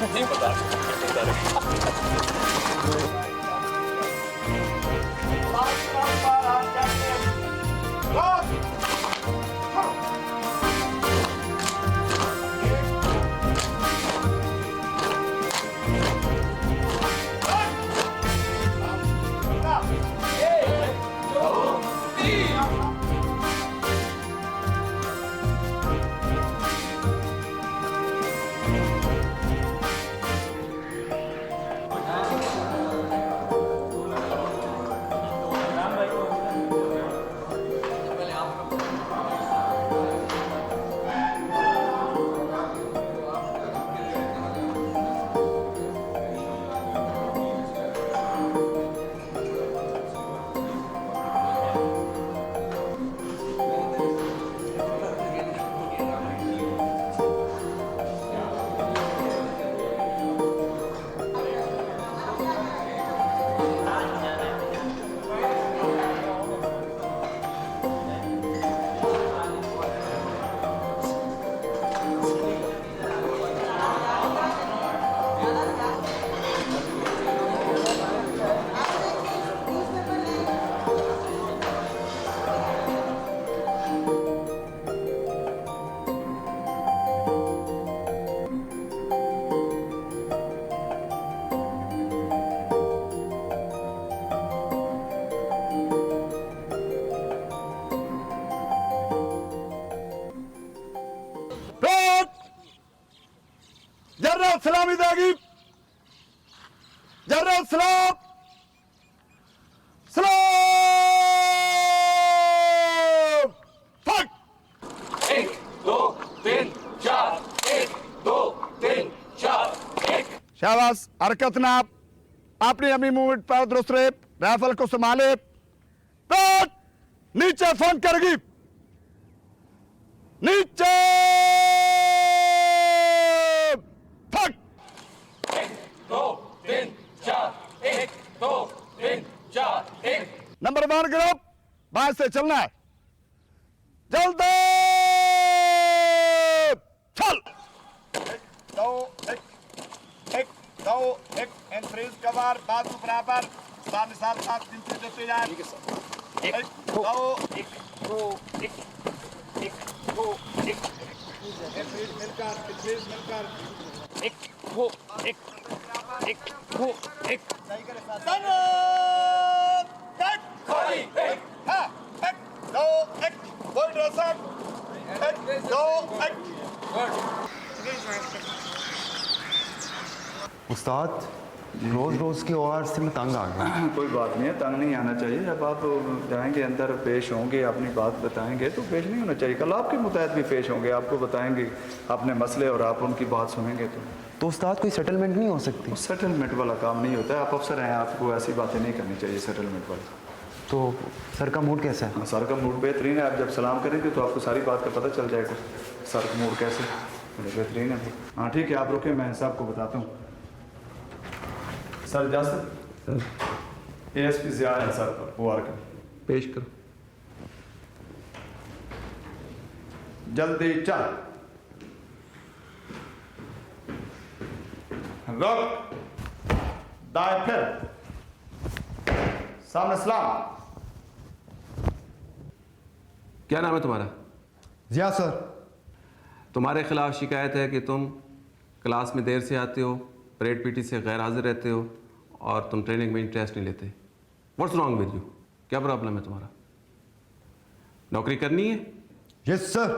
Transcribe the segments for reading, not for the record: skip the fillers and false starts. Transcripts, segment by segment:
नहीं पता। जनरल सलामी देगी। जनरल सलाम सलाम। फक 1 2 3 4 1 2 3 4 1। शाबाश, हरकत ना अपनी अमी मूवमेंट पर दुरुस्त रहे, राइफल को संभाले। नीचे फोन करेगी, नीचे। फक 1 2 3 4 1 2 3 4 1। नंबर 1 ग्रुप बाहर से चलना है, जल्दी चल। 1 एंड फ्रीज कवर, बाजू बराबर, सामने साथ 3 चीज होते जाए। ठीक है सर। 1 2 1 2 1 1 2 1 फ्रीज मिलकर 1 2 1 1 2 1 सही करे साथ। खाली 1 हाँ 1 2 1 कोई ड्रेसअप 1 2 1। उस्ताद रोज रोज की ओर से मैं तंग आ गया। कोई बात नहीं है, तंग नहीं आना चाहिए। जब आप जाएंगे अंदर, पेश होंगे, अपनी बात बताएंगे तो पेश नहीं होना चाहिए। कल आपके मुताबिक भी पेश होंगे, आपको बताएंगे अपने मसले और आप उनकी बात सुनेंगे। तो उस्ताद कोई सेटलमेंट नहीं हो सकती? सेटलमेंट वाला काम नहीं होता है। आप अफसर हैं, आपको ऐसी बातें नहीं करनी चाहिए सेटलमेंट वाली। तो सर का मूड कैसा है? हाँ, सर का मूड बेहतरीन है। आप जब सलाम करेंगे तो आपको सारी बात का पता चल जाएगा सर का मूड कैसे है। बेहतरीन है। हाँ ठीक है, आप रुके, मैं साहब को बताता हूँ। सर जा सर ASP ज़िया है सर पर, वो आके पेश करो। जल्दी चल। रुक, दाएं फिर, सामने सलाम। क्या नाम है तुम्हारा? जिया सर। तुम्हारे खिलाफ शिकायत है कि तुम क्लास में देर से आते हो, परेड पीटी से गैर हाजिर रहते हो और तुम ट्रेनिंग में इंटरेस्ट नहीं लेते। What's wrong with you? क्या प्रॉब्लम है तुम्हारा? नौकरी करनी है? Yes sir.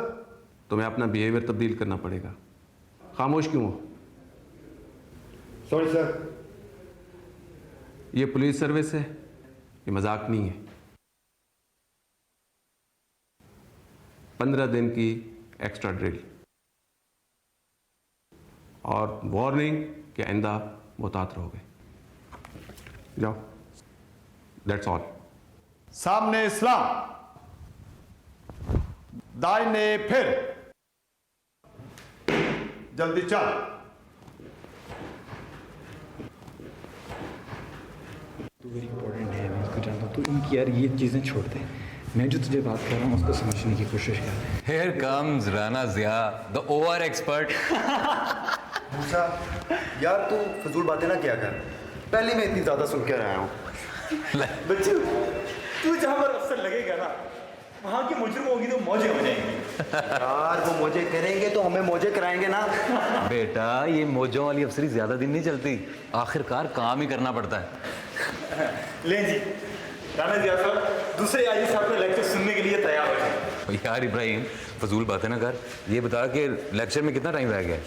तुम्हें अपना बिहेवियर तब्दील करना पड़ेगा। खामोश क्यों हो? Sorry sir. ये पुलिस सर्विस है, ये मजाक नहीं है। 15 दिन की एक्स्ट्रा ड्रिल और वार्निंग कि आइंदा मुहतात रहोगे। जाओ, दैट्स ऑल। सामने इस्लाम, दाहिने फिर, जल्दी चल। तू वेरी इंपॉर्टेंट है, मैं उसको जानता हूँ। तू इनकी यार ये चीज़ें छोड़ दे। मैं जो तुझे बात कर रहा हूँ उसको समझने की कोशिश कर। Here comes Rana Zia, the OR expert. मूसा, यार तू फजूल बातें ना क्या कर, पहले मैं इतनी ज़्यादा सुन के आया हूँ। बच्चू, तू जहाँ पर अफसर लगेगा ना, वहाँ की मुजरिम होगी तो मौजें हो जाएंगी। यार वो मौजे करेंगे तो हमें मौजे कराएंगे ना। बेटा ये मौजों वाली अफसरी ज़्यादा दिन नहीं चलती, आखिरकार काम ही करना पड़ता है। लें जी, राना जिया साहब, दूसरे आईजी साहब का लेक्चर सुनने के लिए तैयार हो जाए। यार इब्राहिम, फजूल बातें ना कर, ये बता कि लेक्चर में कितना टाइम रह गया है?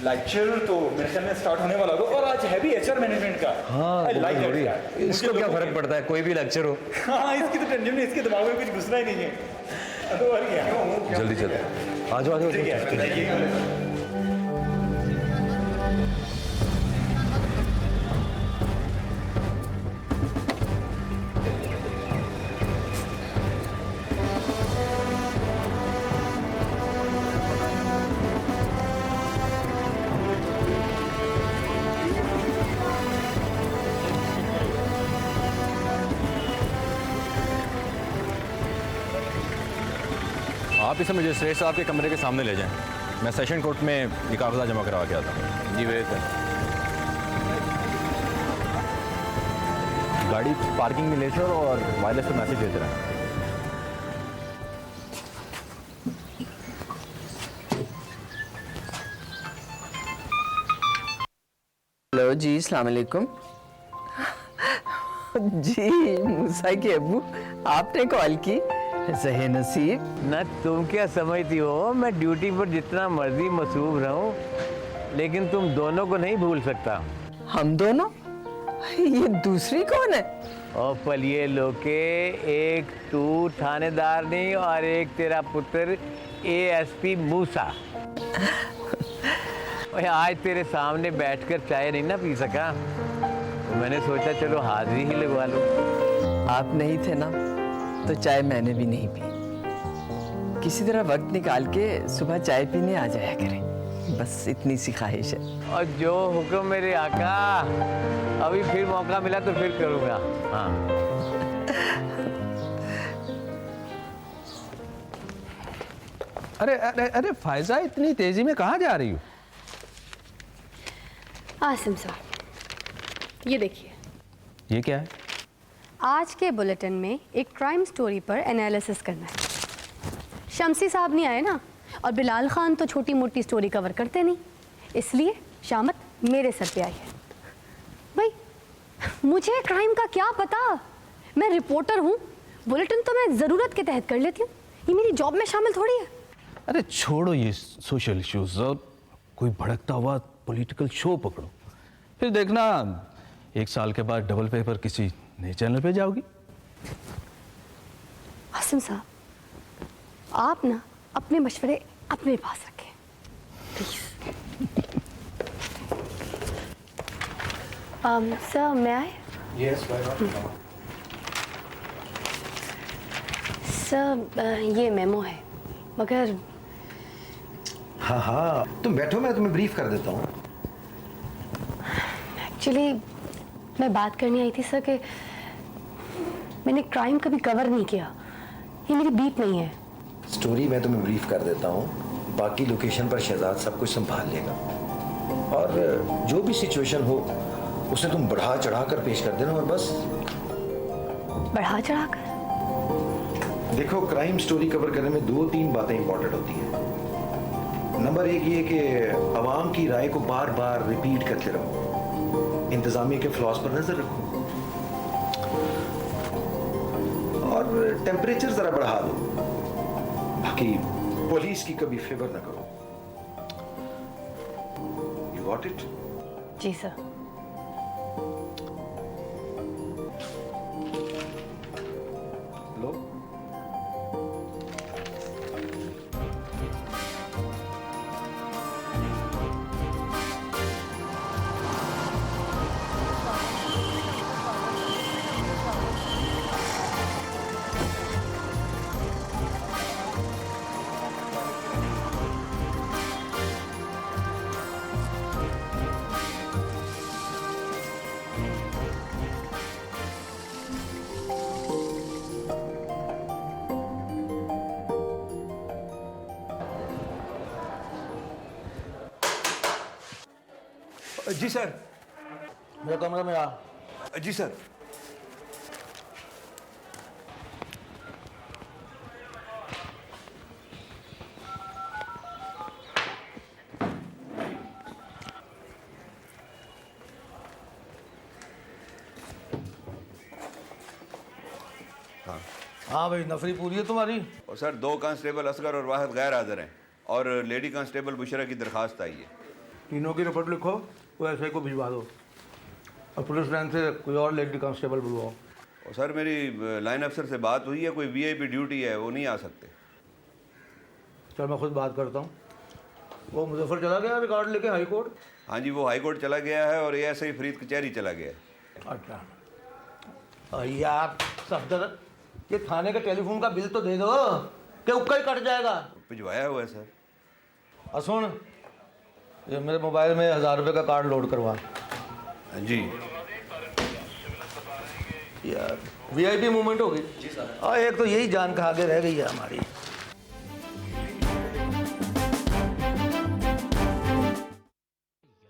लेक्चर तो मेरे ख्याल में स्टार्ट होने वाला होगा, और आज है भी एचआर मैनेजमेंट का। हाँ, I like that थोड़ी यार। इसको क्या फ़र्क पड़ता है, कोई भी लेक्चर हो। हाँ, इसकी तो टेंशन नहीं, इसके दिमाग में कुछ घुसना ही नहीं है। और क्या? जल्दी चल, आ जाओ आ जाओ। ठीक है। आप इसे मजिस्ट्रेट साहब के कमरे के सामने ले जाएं। मैं सेशन कोर्ट में ये कागज़ात जमा करवा के आता हूँ। जी वेट है। गाड़ी पार्किंग में ले चलो और वायरलेस पे मैसेज भेज रहा है। हेलो जी, अस्सलाम वालेकुम। जी मूसा के अब्बू, आपने कॉल की, सही नसीब। ना तुम क्या समझती हो, मैं ड्यूटी पर जितना मर्जी मसरूफ रहूं, लेकिन तुम दोनों को नहीं भूल सकता। हम दोनों? ये दूसरी कौन है? और पलिए लोके, एक तू थानेदारनी और एक तेरा पुत्र एएसपी मूसा। ओए, आज तेरे सामने बैठकर चाय नहीं ना पी सका, तो मैंने सोचा चलो हाजिरी ही लगवा लो। आप नहीं थे ना, तो चाय मैंने भी नहीं पी। किसी तरह वक्त निकाल के सुबह चाय पीने आ जाया करें, बस इतनी सी ख्वाहिश है। और जो हुक्म मेरे आका, अभी फिर मौका मिला तो फिर करूँगा। हाँ, अरे अरे अरे फायजा, इतनी तेजी में कहाँ जा रही हो? आसिम साहब, ये देखिए, ये क्या है? आज के बुलेटिन में एक क्राइम स्टोरी पर एनालिसिस करना है। शमसी साहब नहीं आए ना, और बिलाल खान तो छोटी मोटी स्टोरी कवर करते नहीं, इसलिए शामत मेरे सर पे आई है। भाई, मुझे क्राइम का क्या पता, मैं रिपोर्टर हूँ, बुलेटिन तो मैं ज़रूरत के तहत कर लेती हूँ, ये मेरी जॉब में शामिल थोड़ी है। अरे छोड़ो ये सोशल इश्यूज और कोई भड़कता हुआ पॉलिटिकल शो पकड़ो, फिर देखना 1 साल के बाद डबल पेपर किसी नए चैनल पे जाओगी। आसिम साहब, आप ना अपने मशवरे अपने पास रखें प्लीज। सर, मैं आए? यस, सर, ये मेमो है, मगर हाँ हाँ, तुम बैठो, मैं तुम्हें ब्रीफ कर देता हूँ। एक्चुअली मैं बात करनी आई थी सर कि मैंने क्राइम कभी कवर नहीं किया, ये मेरी बीट नहीं है। स्टोरी मैं तुम्हें ब्रीफ कर देता हूँ, बाकी लोकेशन पर शहजाद सब कुछ संभाल लेगा, और जो भी सिचुएशन हो उसे तुम बढ़ा चढ़ा कर पेश कर देना, और बस। बढ़ा चढ़ा कर? देखो, क्राइम स्टोरी कवर करने में 2-3 बातें इंपॉर्टेंट होती हैं। नंबर 1 ये कि अवाम की राय को बार बार रिपीट करते रहो, इंतजामिया के फ्लॉज पर नजर रखो, और टेम्परेचर जरा बढ़ा दो, बाकी पुलिस की कभी फेवर ना करो। You got it? जी सर। लो। जी सर। मेरे कमरे में आ। जी सर। हाँ भाई, नफरी पूरी है तुम्हारी? और सर 2 कांस्टेबल असगर और वाहिद गैर हाजिर हैं और लेडी कांस्टेबल बुशरा की दरखास्त आई है। तीनों की रिपोर्ट लिखो, वो ऐसे को भिजवा दो और पुलिस लाइन से कोई और लेडी कांस्टेबल बुलवाओ। और सर मेरी लाइन अफसर से बात हुई है, कोई वीआईपी ड्यूटी है, वो नहीं आ सकते। चल मैं खुद बात करता हूँ। वो मुजफ्फर चला गया रिकॉर्ड लेके हाई कोर्ट? हाँ जी, वो हाई कोर्ट चला गया है और एएसआई फरीद कचहरी चला गया है। अच्छा यार सफदर, ये थाने के टेलीफोन का बिल तो दे दो कि उक्का ही कट जाएगा। भिजवाया हुआ है सर। और सुन, ये मेरे मोबाइल में 1000 रुपये का कार्ड लोड करवा। जी यार वीआईपी मूवमेंट होगी। जी सर। और एक तो यही जान कहा आगे रह गई है हमारी।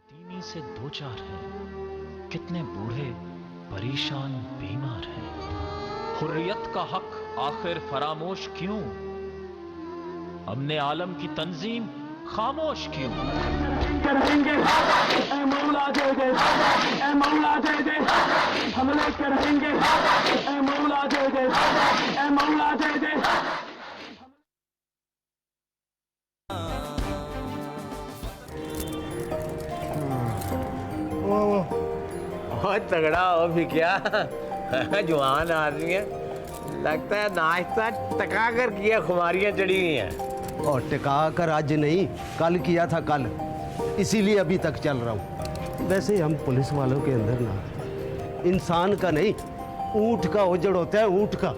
यतीमी से 2-4 हैं, कितने बूढ़े परेशान बीमार हैं। हुर्रियत का हक आखिर फरामोश क्यों? हमने आलम की तंजीम खामोश क्यों? करेंगे ऐ मौला दे दे, ऐ मौला दे दे, हमले करेंगे ऐ मौला दे दे, ऐ मौला दे दे। बहुत तगड़ा हो भी क्या जवान आदमी है, लगता है नाश्ता टका कर किया, खुमारियाँ चढ़ी हुई हैं। और टिका कर आज नहीं, कल किया था कल, इसीलिए अभी तक चल रहा हूँ। वैसे हम पुलिस वालों के अंदर ना इंसान का नहीं, ऊंट का उजड़ होता है, ऊंट का।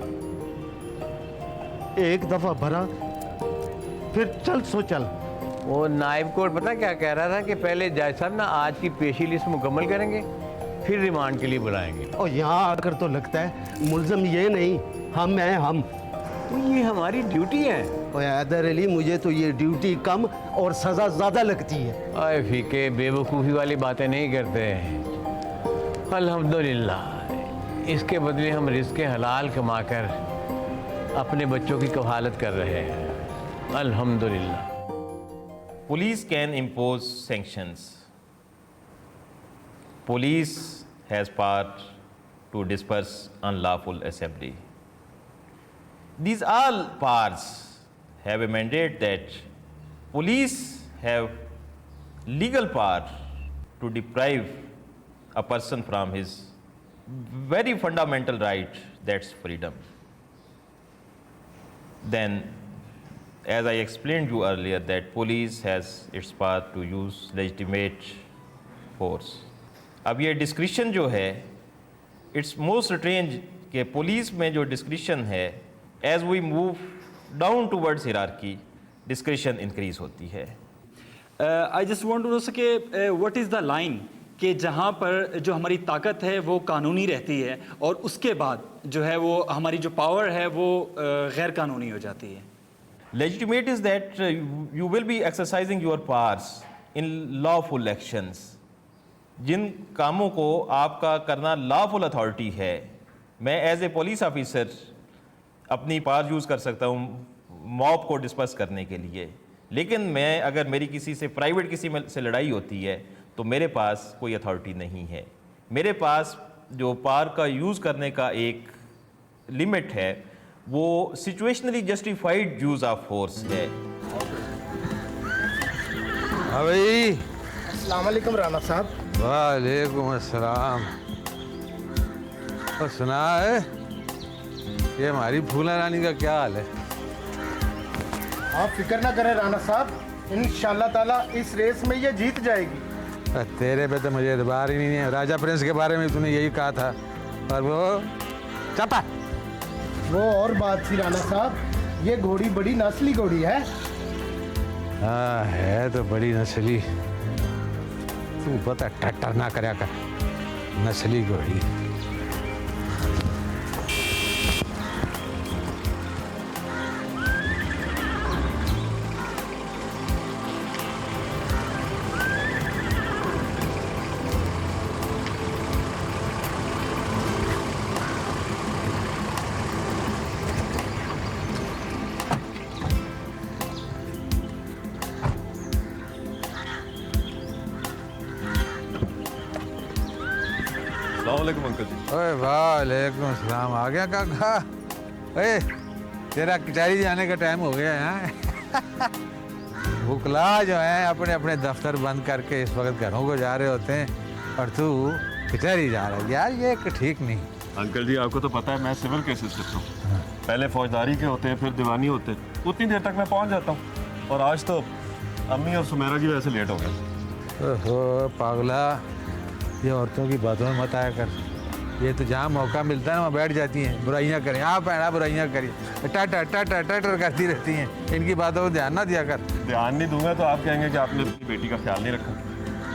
एक दफा भरा फिर चल सो चल। वो नायब कोर्ट पता क्या कह रहा था कि पहले जज साहब ना आज की पेशी लिस्ट मुकम्मल करेंगे, फिर रिमांड के लिए बुलाएंगे। और यहाँ आकर तो लगता है मुल्ज़म ये नहीं, हम हैं हम। तो ये हमारी ड्यूटी है। और हैदर अली, मुझे तो ये ड्यूटी कम और सज़ा ज़्यादा लगती है। अरे फीके बेवकूफ़ी वाली बातें नहीं करते। अल्हम्दुलिल्लाह, इसके बदले हम रिज़्क़ हलाल कमाकर अपने बच्चों की कफालत कर रहे हैं। अल्हम्दुलिल्लाह। Police can impose sanctions. Police has power to disperse unlawful assembly. These all powers have a mandate that police have legal power to deprive a person from his very fundamental right, that's freedom. Then, as I explained you earlier, that police has its power to use legitimate force. अब ये discretion जो है, it's most strange कि police में जो discretion है, as we move down towards hierarchy, discretion increase होती है। I just want to know सके व्हाट इज़ द लाइन कि जहाँ पर जो हमारी ताकत है वो कानूनी रहती है और उसके बाद जो है वो हमारी जो पावर है वो गैर कानूनी हो जाती है। Legitimate is that you will be exercising your powers in lawful actions. जिन कामों को आपका करना lawful authority है, मैं एज ए पुलिस ऑफिसर अपनी पावर यूज़ कर सकता हूँ मॉब को डिस्पर्स करने के लिए, लेकिन मैं अगर मेरी किसी से प्राइवेट किसी से लड़ाई होती है तो मेरे पास कोई अथॉरिटी नहीं है। मेरे पास जो पावर का यूज़ करने का एक लिमिट है वो situationally justified use of force है। हाँ भाई। अस्सलाम वालेकुम राणा साहब। वालेकुम अस्सलाम। और सुना है ये हमारी फूला रानी का क्या हाल है? आप फिक्र ना करें राणा साहब, इंशाल्लाह ताला इस रेस में ये जीत जाएगी। तेरे पे तो मुझे एतबार ही नहीं है। राजा प्रिंस के बारे में तूने यही कहा था और वो चपा। वो और बात थी राणा साहब, ये घोड़ी बड़ी नस्ली घोड़ी है। हाँ है तो बड़ी नस्ली, तू पता टट्टर ना करया कर, नस्ली घोड़ी। अस्सलाम वालेकुम अंकल जी। ओए वालेकुम सलाम। आ गया काका? ओए तेरा कचहरी जाने का टाइम हो गया है। बुकला जो है अपने अपने दफ्तर बंद करके इस वक्त घरों को जा रहे होते हैं और तू कचहरी जा रहा है। यार ये ठीक नहीं। अंकल जी आपको तो पता है मैं सिविल केसेस करता हूँ, पहले फौजदारी के होते हैं फिर दीवानी होते हैं, उतनी देर तक मैं पहुँच जाता हूँ। और आज तो अम्मी और सुमेरा की वजह से लेट हो गया। ओहो पागला, ये औरतों की बातों में मत आया कर। ये तो जहाँ मौका मिलता है ना वहाँ बैठ जाती हैं, बुराइयाँ करें। आप है ना बुराइयाँ करिए, टाटा टाटा टाटर करती रहती हैं। इनकी बातों को ध्यान ना दिया कर। ध्यान नहीं दूंगा तो आप कहेंगे कि आपने अपनी बेटी का ख्याल नहीं रखा।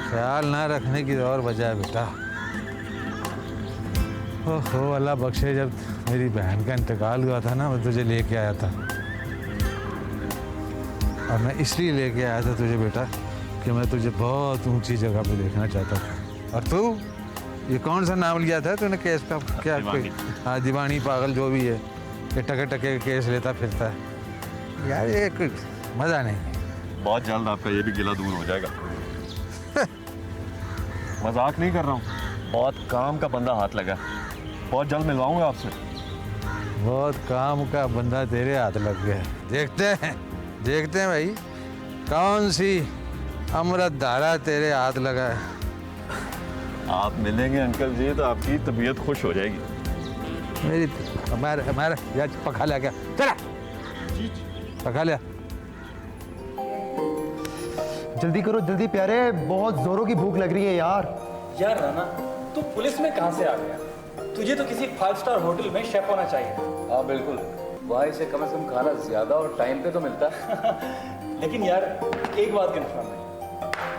ख्याल ना रखने की और वजह है बेटा। ओहो अल्लाह बख्शे, जब मेरी बहन का इंतकाल हुआ था ना मैं तुझे लेके आया था। और मैं इसलिए लेके आया था तुझे बेटा कि मैं तुझे बहुत ऊंची जगह पे देखना चाहता था। और तू ये कौन सा नाम लिया था तूने केस का? क्या कोई? हाँ दीवानी पागल जो भी है, ये टके टके केस लेता फिरता है। यार ये कोई मज़ा नहीं। बहुत जल्द आपका ये भी गिला दूर हो जाएगा। मजाक नहीं कर रहा हूँ, बहुत काम का बंदा हाथ लगा, बहुत जल्द मिलवाऊंगा आपसे। बहुत काम का बंदा तेरे हाथ लग गया। देखते हैं भाई कौन सी अमृत धारा तेरे हाथ लगा है। आप मिलेंगे अंकल जी तो आपकी तबीयत खुश हो जाएगी। मेरी हमारा यार पखा लिया क्या? चला पखा लिया। जल्दी करो जल्दी प्यारे, बहुत जोरों की भूख लग रही है यार। यार राना तू पुलिस में कहाँ से आ गया? तुझे तो किसी 5 स्टार होटल में शेफ होना चाहिए। हाँ बिल्कुल, वहाँ से कम खाना ज्यादा और टाइम पे तो मिलता है। लेकिन यार एक बात कंफर्म है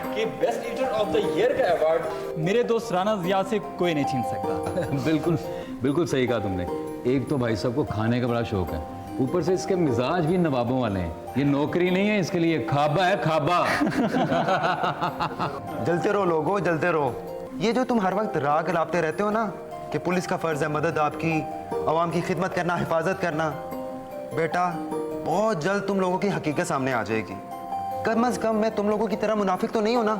कि best eater of the year का अवार्ड मेरे दोस्त राना जिया से कोई नहीं छीन सकता। बिल्कुल बिल्कुल सही कहा तुमने। एक तो भाई साहब को खाने का बड़ा शौक है, ऊपर से इसके मिजाज भी नवाबों वाले हैं। ये नौकरी नहीं है इसके लिए, खाबा है खाबा। जलते रहो लोगों, जलते रहो। ये जो तुम हर वक्त राग लापते रहते हो ना कि पुलिस का फर्ज है मदद आपकी, आवाम की खिदमत करना, हिफाजत करना, बेटा बहुत जल्द तुम लोगों की हकीकत सामने आ जाएगी। कम अज कम मैं तुम लोगों की तरह मुनाफिक तो नहीं हो ना।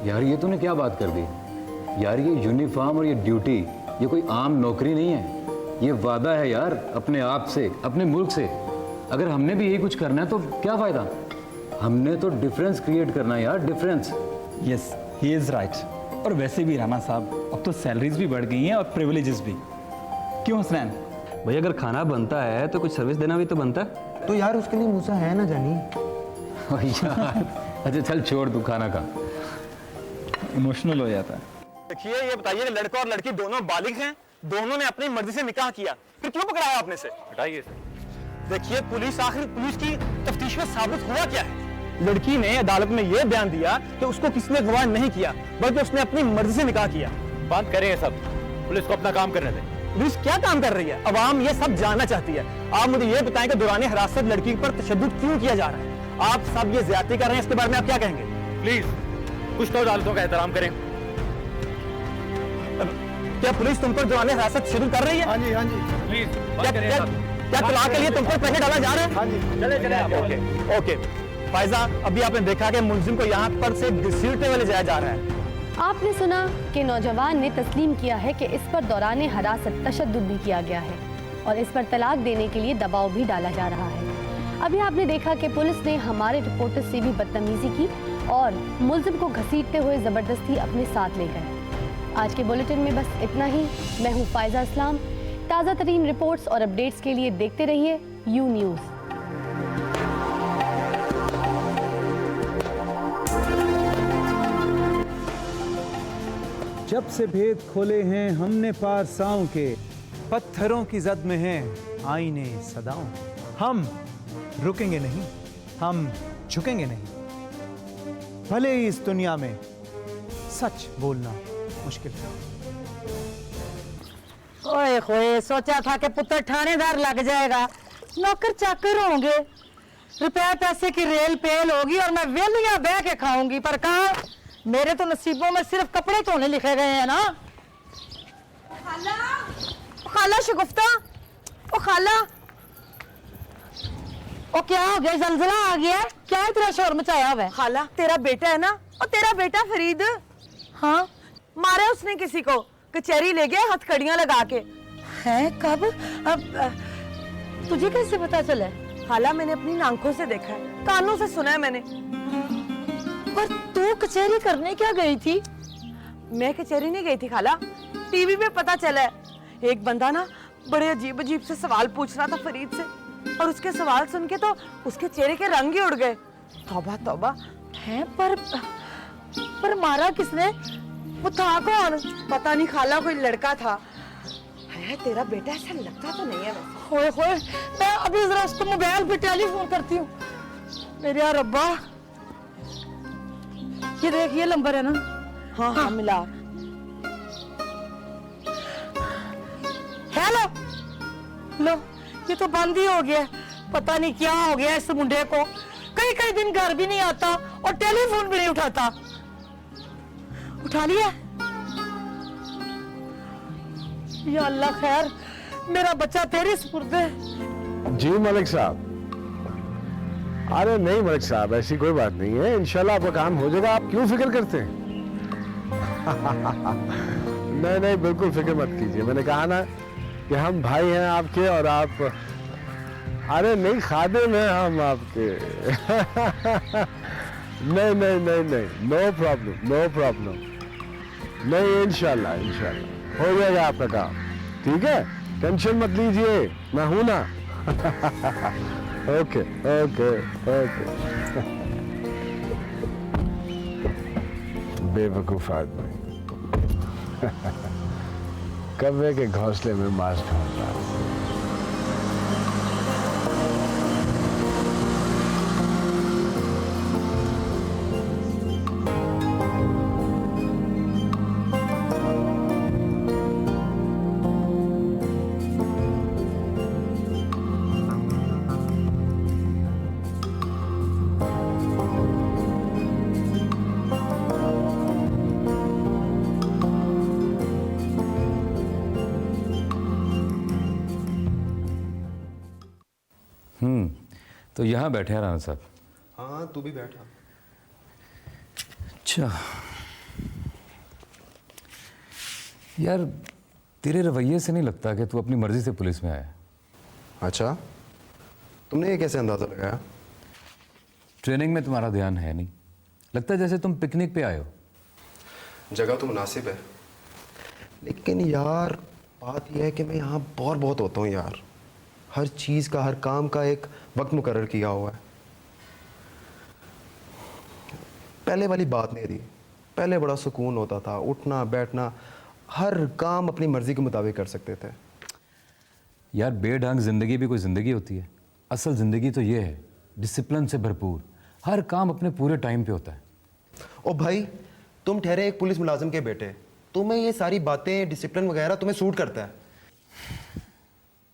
यार ये तूने क्या बात कर दी यार। ये यूनिफॉर्म और ये ड्यूटी ये कोई आम नौकरी नहीं है, ये वादा है यार अपने आप से, अपने मुल्क से। अगर हमने भी यही कुछ करना है तो क्या फ़ायदा? हमने तो डिफरेंस क्रिएट करना है यार, difference. Yes he is right. और वैसे भी राना साहब अब तो सैलरीज भी बढ़ गई हैं और प्रिविलेजेस भी। क्यों हसनैन? भाई अगर खाना बनता है तो कुछ सर्विस देना भी तो बनता है। तो यार उसके लिए मूसा है ना जानी। यार अच्छा चल छोड़ तू खाना का, इमोशनल हो जाता है। देखिए ये बताइए कि लड़का और लड़की दोनों बालिग हैं, दोनों ने अपनी मर्जी से निकाह किया, फिर क्यों पकड़ाया आपने से? हटाइए। देखिए पुलिस आखिर पुलिस की तफ्तीश में साबित हुआ क्या है? लड़की ने अदालत में यह बयान दिया कि उसको किसी ने गवाह नहीं किया, बल्कि उसने अपनी मर्जी से निकाह किया। बात करें सब, पुलिस को अपना काम करने दें। पुलिस क्या काम कर रही है? अवाम ये सब जानना चाहती है। आप मुझे ये बताएं कि दौरान हिरासत लड़की पर तशद्दुद क्यों किया जा रहा है? आप सब ये ज्यादती कर रहे हैं, इसके बारे में आप क्या कहेंगे? प्लीज कुछ तो अदालतों का एहतराम करें। क्या पुलिस तुम पर दौरान हिरासत तशद्दुद कर रही है? हाँ जी हाँ जी। प्लीज क्या तलाक के लिए तुम पर प्रेशर डाला जा रहा है? हाँ जी चले ओके फायजा, अभी आपने देखा कि मुलजिम को यहाँ पर से घसीटते हुए ले जाया जा रहा है। आपने सुना कि नौजवान ने तस्लीम किया है कि इस पर दौरान हिरासत तशद्दुद भी किया गया है और इस पर तलाक देने के लिए दबाव भी डाला जा रहा है। अभी आपने देखा कि पुलिस ने हमारे रिपोर्टर से भी बदतमीजी की और मुलजिम को घसीटते हुए ज़बरदस्ती अपने साथ ले गए। आज के बुलेटिन में बस इतना ही। मैं हूँ फायजा इस्लाम। ताज़ा तरीन रिपोर्ट्स और अपडेट्स के लिए देखते रहिए यू न्यूज़। जब से भेद खोले हैं हमने पारसाओं के, पत्थरों की जद में हैं आईने सदाओं। हम रुकेंगे नहीं, हम झुकेंगे नहीं, भले ही इस दुनिया में सच बोलना मुश्किल है। ओए खोए, सोचा था कि पुत्र थानेदार लग जाएगा, नौकर चाकर होंगे, रुपया पैसे की रेल पेल होगी और मैं वेलियां बह के खाऊंगी। पर कहाँ, मेरे तो नसीबों में सिर्फ कपड़े धोने लिखे गए हैं ना। खाला, खाला शगुफ्ता, ओ खाला, ओ क्या हो गया? जलजला आ गया? क्या इतना शोर मचाया हुआ है? खाला तेरा बेटा है ना, और तेरा बेटा फरीद, हाँ मारा उसने किसी को, कचहरी ले गए हथकड़ियां लगा के। हैं कब? अब तुझे कैसे पता चला? खाला मैंने अपनी आंखों से देखा है, कानों से सुना है मैंने। पर तू कचहरी करने क्या गई थी? मैं कचहरी नहीं गई थी खाला, टीवी पे पता चला है एक बंदा ना बड़े अजीब अजीब से सवाल पूछ रहा था फरीद से, और उसके सवाल सुन के तो उसके चेहरे के रंग ही उड़ गए। तौबा तौबा। है पर मारा किसने? वो था कौन? पता नहीं खाला, कोई लड़का था। है तेरा बेटा ऐसा लगता तो नहीं है वैसे। होए होए, मैं अभी जरा उसको मोबाइल पे टेलीफोन करती हूँ। मेरे रब्बा, ये देख ये नंबर है ना? हाँ हाँ मिला। हेलो, लो ये तो बंद ही हो गया। पता नहीं क्या हो गया इस मुंडे को, कई कई दिन घर भी नहीं आता और टेलीफोन भी नहीं उठाता। उठा लिया? या अल्लाह खैर, मेरा बच्चा तेरे सुपुर्द है। जी मलिक साहब। अरे नहीं मलिक साहब, ऐसी कोई बात नहीं है, इंशाल्लाह आपका काम हो जाएगा, आप क्यों फिक्र करते हैं? नहीं नहीं, बिल्कुल फिक्र मत कीजिए, मैंने कहा ना कि हम भाई हैं आपके और आप, अरे नहीं खादिम हैं हम आपके। नहीं नहीं नहीं नहीं, नो प्रॉब्लम नो प्रॉब्लम, नहीं इंशाल्लाह इंशाल्लाह हो जाएगा आपका काम, ठीक है, टेंशन मत लीजिए, मैं हूं ना। Okay okay okay. बेवकूफ आदमी, कौवे के घोंसले में मांस ढूंढ रहा है। तो यहाँ बैठे हैं राणा साहब? हाँ तू भी बैठा। अच्छा यार, तेरे रवैये से नहीं लगता कि तू अपनी मर्जी से पुलिस में आया। अच्छा, तुमने ये कैसे अंदाजा लगाया? ट्रेनिंग में तुम्हारा ध्यान है नहीं, लगता है जैसे तुम पिकनिक पे आए हो। जगह तो मुनासिब है, लेकिन यार बात यह है कि मैं यहाँ बोर बहुत होता हूँ यार। हर चीज़ का, हर काम का एक वक्त मुकर्रर किया हुआ है। पहले वाली बात नहीं रही, पहले बड़ा सुकून होता था, उठना बैठना, हर काम अपनी मर्जी के मुताबिक कर सकते थे। यार बेढंग ज़िंदगी भी कोई ज़िंदगी होती है? असल ज़िंदगी तो ये है डिसिप्लिन से भरपूर, हर काम अपने पूरे टाइम पे होता है। ओ भाई, तुम ठहरे एक पुलिस मुलाजिम के बेटे, तुम्हें ये सारी बातें, डिसिप्लिन वगैरह तुम्हें सूट करता है?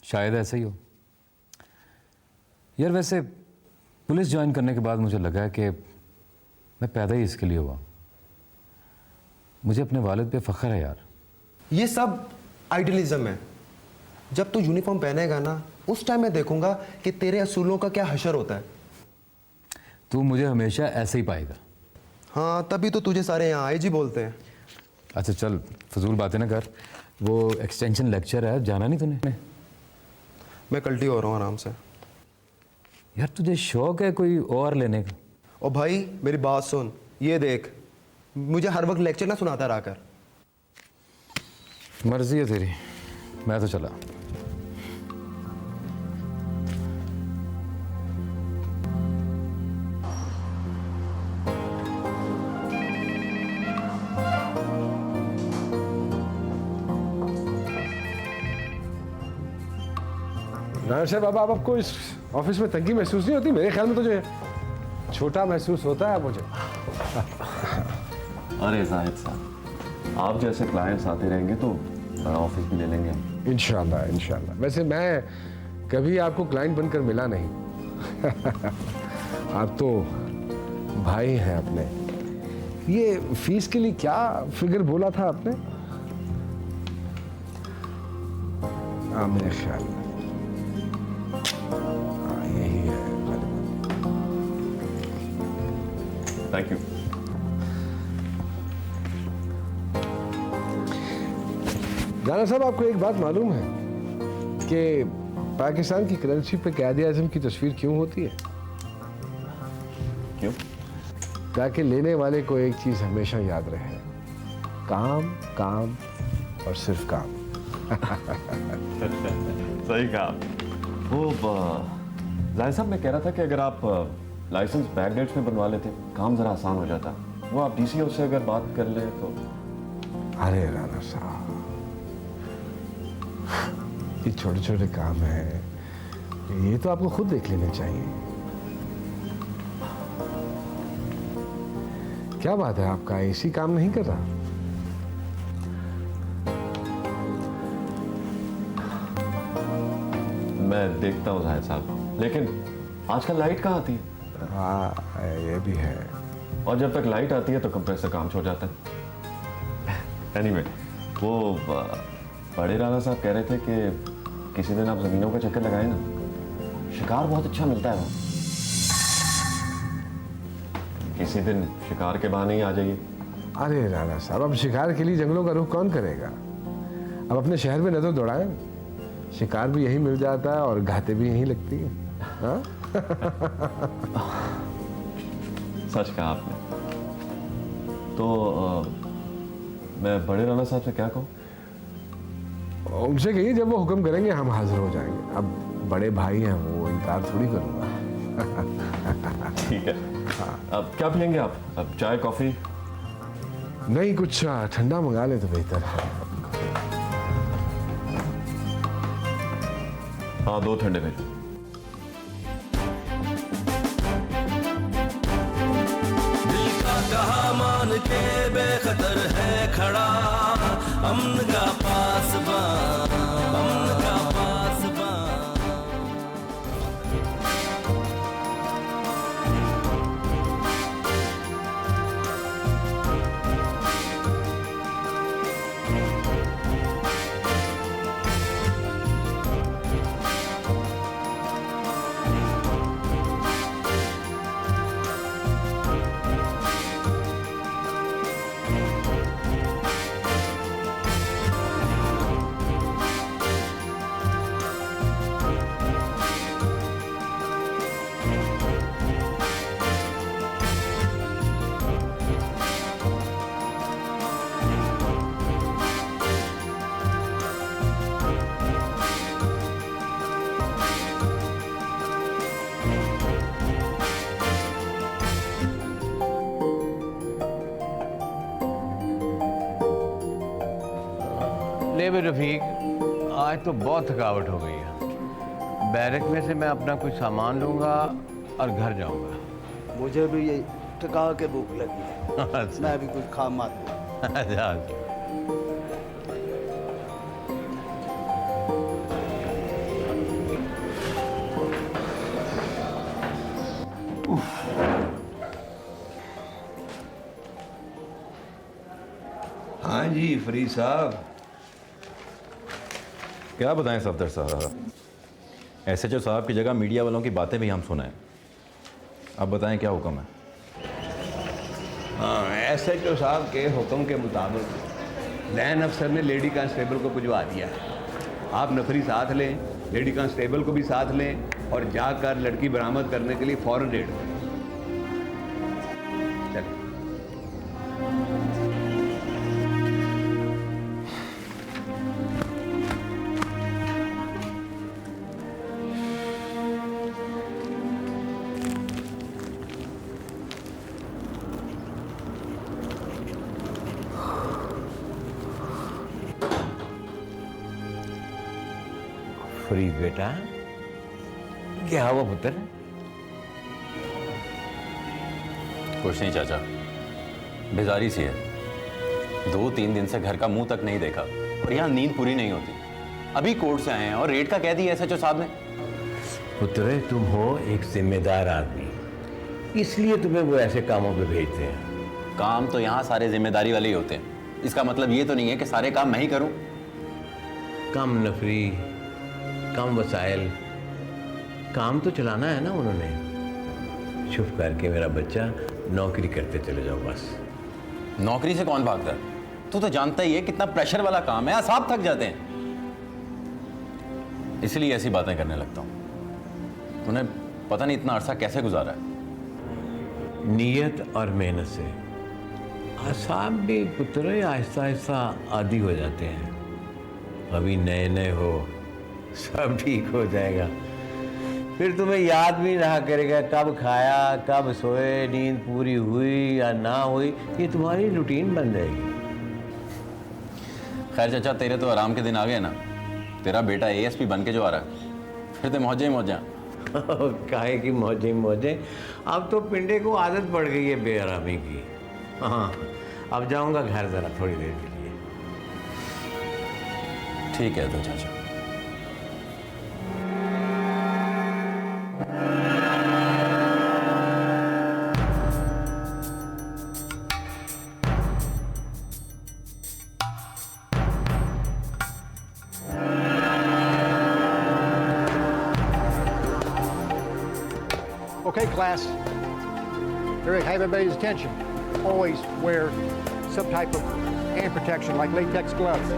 शायद ऐसा ही हो यार। वैसे पुलिस ज्वाइन करने के बाद मुझे लगा कि मैं पैदा ही इसके लिए हुआ। मुझे अपने वालिद पे फ़ख्र है यार। ये सब आइडियलिज्म है। जब तू यूनिफॉर्म पहनेगा ना, उस टाइम मैं देखूंगा कि तेरे असूलों का क्या हशर होता है। तू मुझे हमेशा ऐसे ही पाएगा। हाँ, तभी तो तुझे सारे यहाँ आई जी बोलते हैं। अच्छा चल, फजूल बातें ना कर। वो एक्सटेंशन लेक्चर है, जाना नहीं तूने? मैं कल्टी हो रहा हूँ आराम से। यार तुझे शौक है कोई और लेने का? ओ भाई मेरी बात सुन, ये देख, मुझे हर वक्त लेक्चर ना सुनाता रहा कर। मर्जी है तेरी, मैं तो चला। राणा साहब, अब आपको इस ऑफिस में तंगी महसूस नहीं होती? मेरे ख्याल में तो जो छोटा महसूस होता है मुझे। अरे जाहिद साहब, आप जैसे क्लाइंट्स आते रहेंगे तो बड़ा ऑफिस भी ले लेंगे हम। इंशाल्लाह इंशाल्लाह। वैसे मैं कभी आपको क्लाइंट बनकर मिला नहीं। आप तो भाई हैं अपने। ये फीस के लिए क्या फिगर बोला था आपने? मेरे ख्याल में यही है। Thank you. राणा साहब, आपको एक बात मालूम है कि पाकिस्तान की करेंसी पे कायदे आज़म की तस्वीर क्यों होती है? क्यों? ताकि लेने वाले को एक चीज हमेशा याद रहे, काम काम और सिर्फ काम। सही कहा। वो जाहिर साहब, मैं कह रहा था कि अगर आप लाइसेंस बैकडेट्स में बनवा लेते काम ज़रा आसान हो जाता। वो आप डीसीओ से अगर बात कर ले तो। अरे राणा साहब, ये छोटे छोटे काम हैं, ये तो आपको खुद देख लेने चाहिए। क्या बात है, आपका एसी काम नहीं कर रहा? मैं देखता हूँ जाहिर साहब, लेकिन आजकल लाइट कहाँ आती है? हाँ, ये भी है। और जब तक लाइट आती है तो कंप्रेसर काम छोड़ जाता है। एनीवे, वो बड़े राणा साहब कह रहे थे कि किसी दिन आप जमीनों का चक्कर लगाए ना, शिकार बहुत अच्छा मिलता है वहाँ। किसी दिन शिकार के बहाने ही आ जाइए। अरे राणा साहब, अब शिकार के लिए जंगलों का रुख कौन करेगा? अब अपने शहर में नजर दौड़ाएं, शिकार भी यहीं मिल जाता है और घाटे भी यहीं लगती हैं। हाँ? सच कहा आपने। तो मैं बड़े राणा साहब से क्या कहूँ? उनसे कहिए जब वो हुक्म करेंगे हम हाजिर हो जाएंगे। अब बड़े भाई हैं वो, इनकार थोड़ी करूँगा। ठीक है। हाँ। अब क्या पियेंगे आप? अब चाय कॉफी? नहीं, कुछ ठंडा मंगा ले तो बेहतर है। हाँ, 2 ठंडे भेजो। कहा मान के बेखतर है खड़ा, अमन का पासबान, अमन का पासबान। ले बे रफीक, आज तो बहुत थकावट हो गई है। बैरक में से मैं अपना कुछ सामान लूँगा और घर जाऊँगा। मुझे भी ये टका के भूख लगी है। मैं भी कुछ खा मात। हाँ जी फरीद साहब। क्या बताएं सफदर साहब, एसएचओ साहब की जगह मीडिया वालों की बातें भी हम सुनाएं। अब बताएं क्या हुक्म है? हाँ, एसएचओ साहब के हुक्म के मुताबिक लैन अफसर ने लेडी कांस्टेबल को भिजवा दिया है। आप नफरी साथ लें, लेडी कांस्टेबल को भी साथ लें और जाकर लड़की बरामद करने के लिए फौरन रेड करें। चलें। फरीद बेटा, क्या हुआ पुत्र? कुछ नहीं चाचा, बेजारी सी है। 2-3 दिन से घर का मुंह तक नहीं देखा और यहाँ नींद पूरी नहीं होती। अभी कोर्ट से आए हैं और रेड का कह दिया एसएचओ साहब ने। पुत्र, तुम हो एक जिम्मेदार आदमी, इसलिए तुम्हें वो ऐसे कामों पे भेजते हैं। काम तो यहाँ सारे जिम्मेदारी वाले ही होते हैं। इसका मतलब ये तो नहीं है कि सारे काम मैं ही करूँ। कम नफरी, कम वसाइल, काम तो चलाना है ना उन्होंने। चुप करके मेरा बच्चा नौकरी करते चले जाओ बस। नौकरी से कौन भागता है? तू तो जानता ही है कितना प्रेशर वाला काम है, असाब थक जाते हैं, इसलिए ऐसी बातें करने लगता हूं। तूने पता नहीं इतना अरसा कैसे गुजारा है। नीयत और मेहनत से असाब भी पुत्र आहिस्ता आहिस्ता आदी हो जाते हैं। अभी नए नए हो, सब ठीक हो जाएगा। फिर तुम्हें याद भी रहा करेगा कब खाया, कब सोए, नींद पूरी हुई या ना हुई, ये तुम्हारी रूटीन बन जाएगी। खैर चाचा, तेरे तो आराम के दिन आ गए ना। तेरा बेटा ASP बन के जो आ रहा है, फिर तो मौजें ही मौजें। काहे की मौजें मौजें, अब तो पिंडे को आदत पड़ गई है बेआरामी की। हाँ, अब जाऊंगा घर जरा थोड़ी देर के लिए। ठीक है तो चाचा। Okay, class. Eric, have everybody's attention. Always wear some type of hand protection, like latex gloves.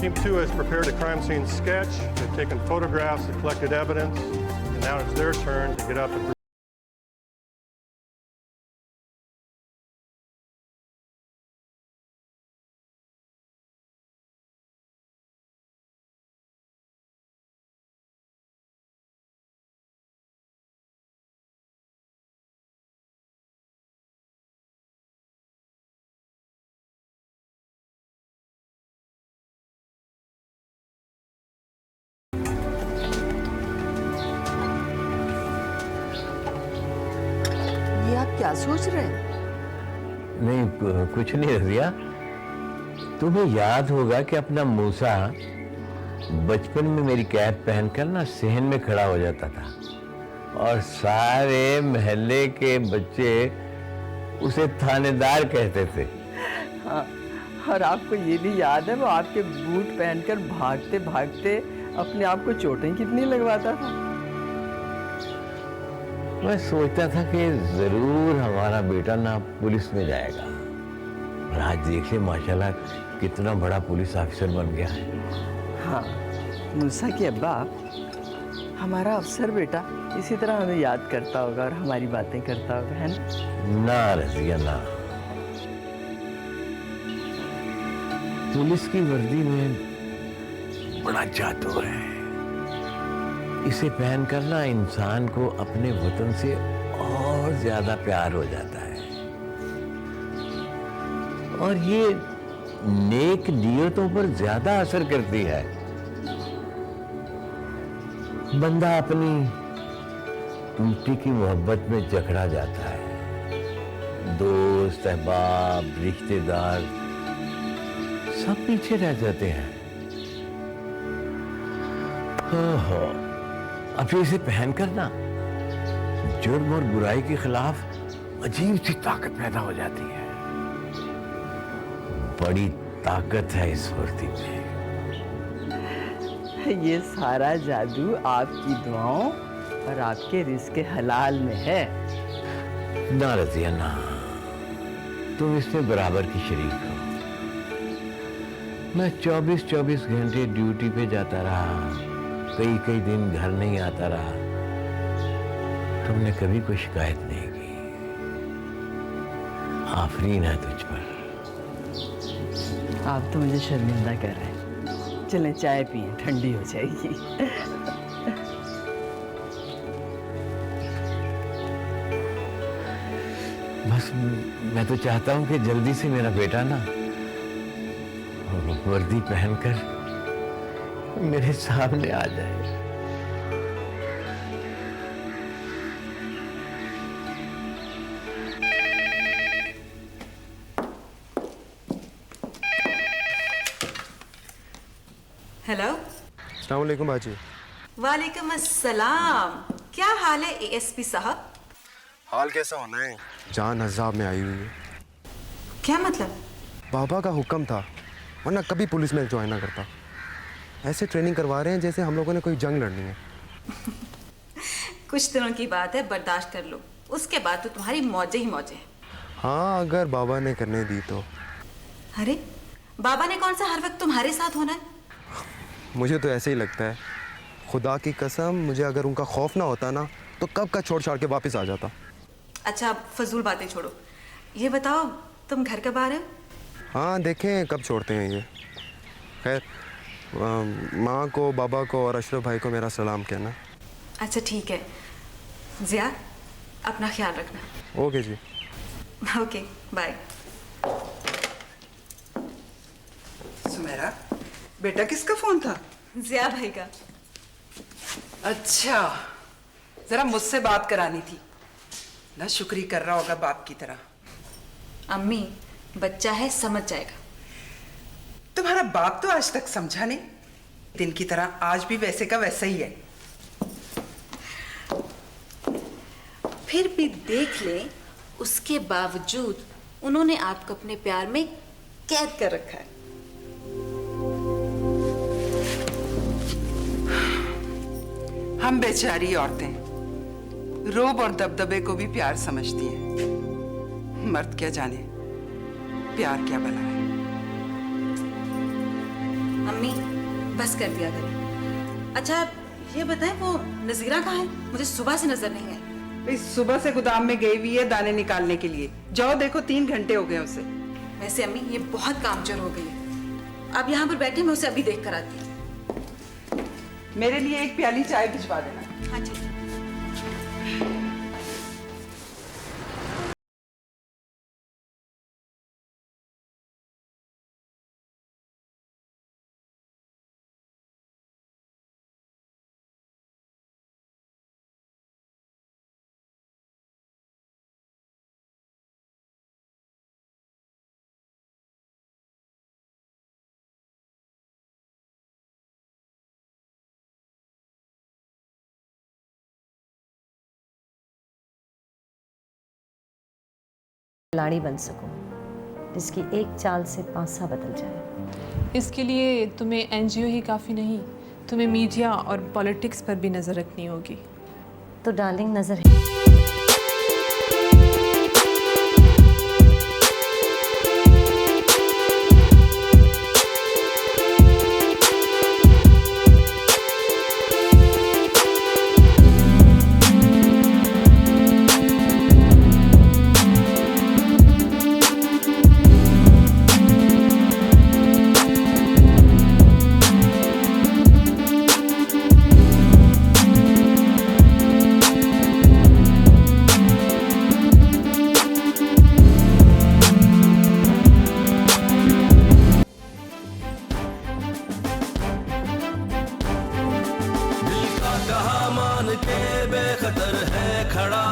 Team 2 has prepared a crime scene sketch. They've taken photographs and collected evidence, and now it's their turn to get up and क्या सोच रहे हैं? नहीं कुछ नहीं रजिया, तुम्हें याद होगा कि अपना मूसा बचपन में मेरी कैप पहनकर ना सहन में खड़ा हो जाता था और सारे महल्ले के बच्चे उसे थानेदार कहते थे। हाँ, और आपको ये भी याद है वो आपके बूट पहनकर भागते भागते अपने आप को चोटें कितनी लगवाता था। मैं सोचता था कि जरूर हमारा बेटा ना पुलिस में जाएगा, और आज देखिए माशाल्लाह कितना बड़ा पुलिस ऑफिसर बन गया है। हाँ, मूसा के अब्बा हमारा अफसर बेटा इसी तरह हमें याद करता होगा और हमारी बातें करता होगा, है ना? ना रजिया ना, पुलिस की वर्दी में बड़ा जादू है। इसे पहनकर ना इंसान को अपने वतन से और ज्यादा प्यार हो जाता है, और ये नेक नियतों पर ज्यादा असर करती है। बंदा अपनी टूटी की मोहब्बत में जकड़ा जाता है, दोस्त अहबाब रिश्तेदार सब पीछे रह जाते हैं। हो अब इसे पहनकर ना जुर्म और बुराई के खिलाफ अजीब सी ताकत पैदा हो जाती है। बड़ी ताकत है इस वर्दी में। ये सारा जादू आपकी दुआओं और आपके रिज़्क़ हलाल में है। ना रजिया ना, तुम इसमें बराबर की शरीक हो। मैं 24-24 घंटे ड्यूटी पे जाता रहा, कई कई दिन घर नहीं आता रहा, तुमने कभी कोई शिकायत नहीं की। आफरीन है तुझ पर। आप तो मुझे शर्मिंदा कर रहे हैं। चलें चाय पिए, ठंडी हो जाएगी। बस मैं तो चाहता हूँ कि जल्दी से मेरा बेटा ना वर्दी पहनकर मेरे सामने आ जाए। हेलो। अस्सलाम वालेकुम बाजी। वालेकुम अस्सलाम। क्या हाल है एएसपी साहब? हाल कैसा होना है, जान अजाब में आई हुई है। क्या मतलब? बाबा का हुक्म था, वरना कभी पुलिस में ज्वाइन ना करता। ऐसे ट्रेनिंग करवा रहे हैं जैसे हम लोगों ने कोई जंग लड़नी है। कुछ दिनों की बात है, बर्दाश्त कर लो, उसके बाद तो तुम्हारी मौजें ही मौजें हैं। हाँ, अगर बाबा ने करने दी तो। अरे बाबा ने कौन सा हर वक्त तुम्हारे साथ होना है? मुझे तो ऐसे ही लगता है। खुदा की कसम, मुझे अगर उनका खौफ ना होता ना तो कब का छोड़ छाड़ के वापस आ जाता। अच्छा फजूल बातें छोड़ो, ये बताओ तुम घर कब आ रहे हो? हाँ देखें कब छोड़ते हैं ये। खैर माँ को, बाबा को और अशरफ भाई को मेरा सलाम कहना। अच्छा ठीक है जिया, अपना ख्याल रखना। ओके जी। Okay bye. सुमेरा, बेटा किसका फोन था? जिया भाई का। अच्छा, जरा मुझसे बात करानी थी ना। शुक्री कर रहा होगा बाप की तरह। अम्मी बच्चा है, समझ जाएगा। तुम्हारा बाप तो आज तक समझा नहीं। दिन की तरह आज भी वैसे का वैसा ही है। फिर भी देख ले, उसके बावजूद उन्होंने आपको अपने प्यार में कैद कर रखा है। हम बेचारी औरतें रोब और दबदबे को भी प्यार समझती हैं। मर्द क्या जाने प्यार क्या भला है। अम्मी बस कर दिया करें। अच्छा ये बताएं, वो नजीरा कहाँ है? मुझे सुबह से नजर नहीं आई। भाई सुबह से गोदाम में गई हुई है दाने निकालने के लिए। जाओ देखो, 3 घंटे हो गए उसे। वैसे अम्मी ये बहुत कामचोर हो गई है। अब यहाँ पर बैठे, मैं उसे अभी देख कर आती हूँ। मेरे लिए एक प्याली चाय भिजवा देना। हाँ ठीक। खिलाड़ी बन सकूं, जिसकी एक चाल से पासा बदल जाए। इसके लिए तुम्हें एनजीओ ही काफ़ी नहीं, तुम्हें मीडिया और पॉलिटिक्स पर भी नज़र रखनी होगी। तो डार्लिंग नज़र है। बेखतर है खड़ा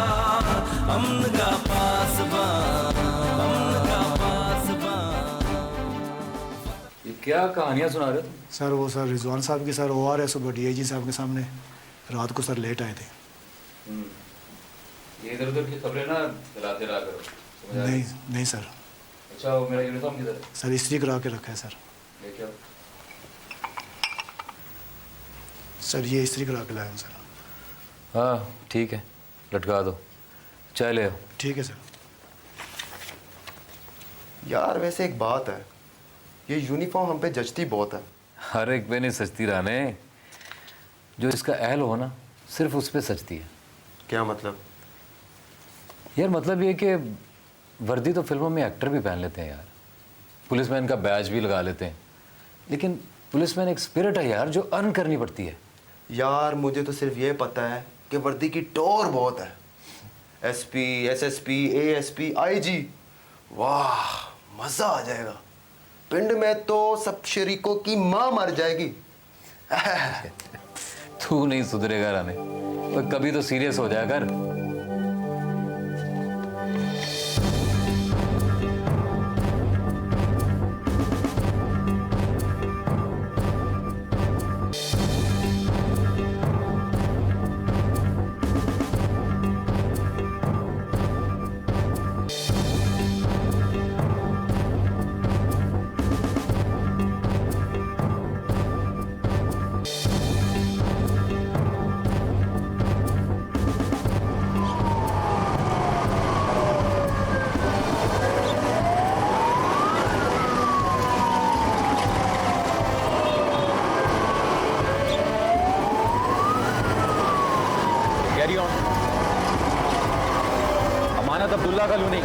अमन का पासबान, अमन का पासबान। ये क्या कहानियां सुना रहे हो तुम? सर वो सर रिजवान साहब की सर ORS सुबह DIG साहब के सामने रात को सर लेट आए थे। ये इधर उधर की खबरें ना फैलाते रहा करो, समझ आ नहीं गई? नहीं सर। अच्छा वो मेरा यूनिफॉर्म किधर है? सर इस्त्री करा के रखा है सर। लेके आओ। सर ये इस्त्री करा के लाया हूँ सर। हाँ ठीक है, लटका दो। चाय ले आओ। ठीक है सर। यार वैसे एक बात है, ये यूनिफॉर्म हम पे जचती बहुत है। हर एक पे नहीं सचती रहने। जो इसका अहल हो ना सिर्फ उस पर सजती है। क्या मतलब? यार मतलब ये कि वर्दी तो फिल्मों में एक्टर भी पहन लेते हैं यार, पुलिसमैन का बैज भी लगा लेते हैं, लेकिन पुलिसमैन एक स्पिरिट है यार जो अर्न करनी पड़ती है। यार मुझे तो सिर्फ ये पता है कि वर्दी की टोर बहुत है। एसपी, एसएसपी, एएसपी, आईजी, वाह मजा आ जाएगा। पिंड में तो सब शरीकों की मां मर जाएगी। तू नहीं सुधरेगा राने, और कभी तो सीरियस हो जाया कर। अमानत अब्दुल्ला कॉलोनी।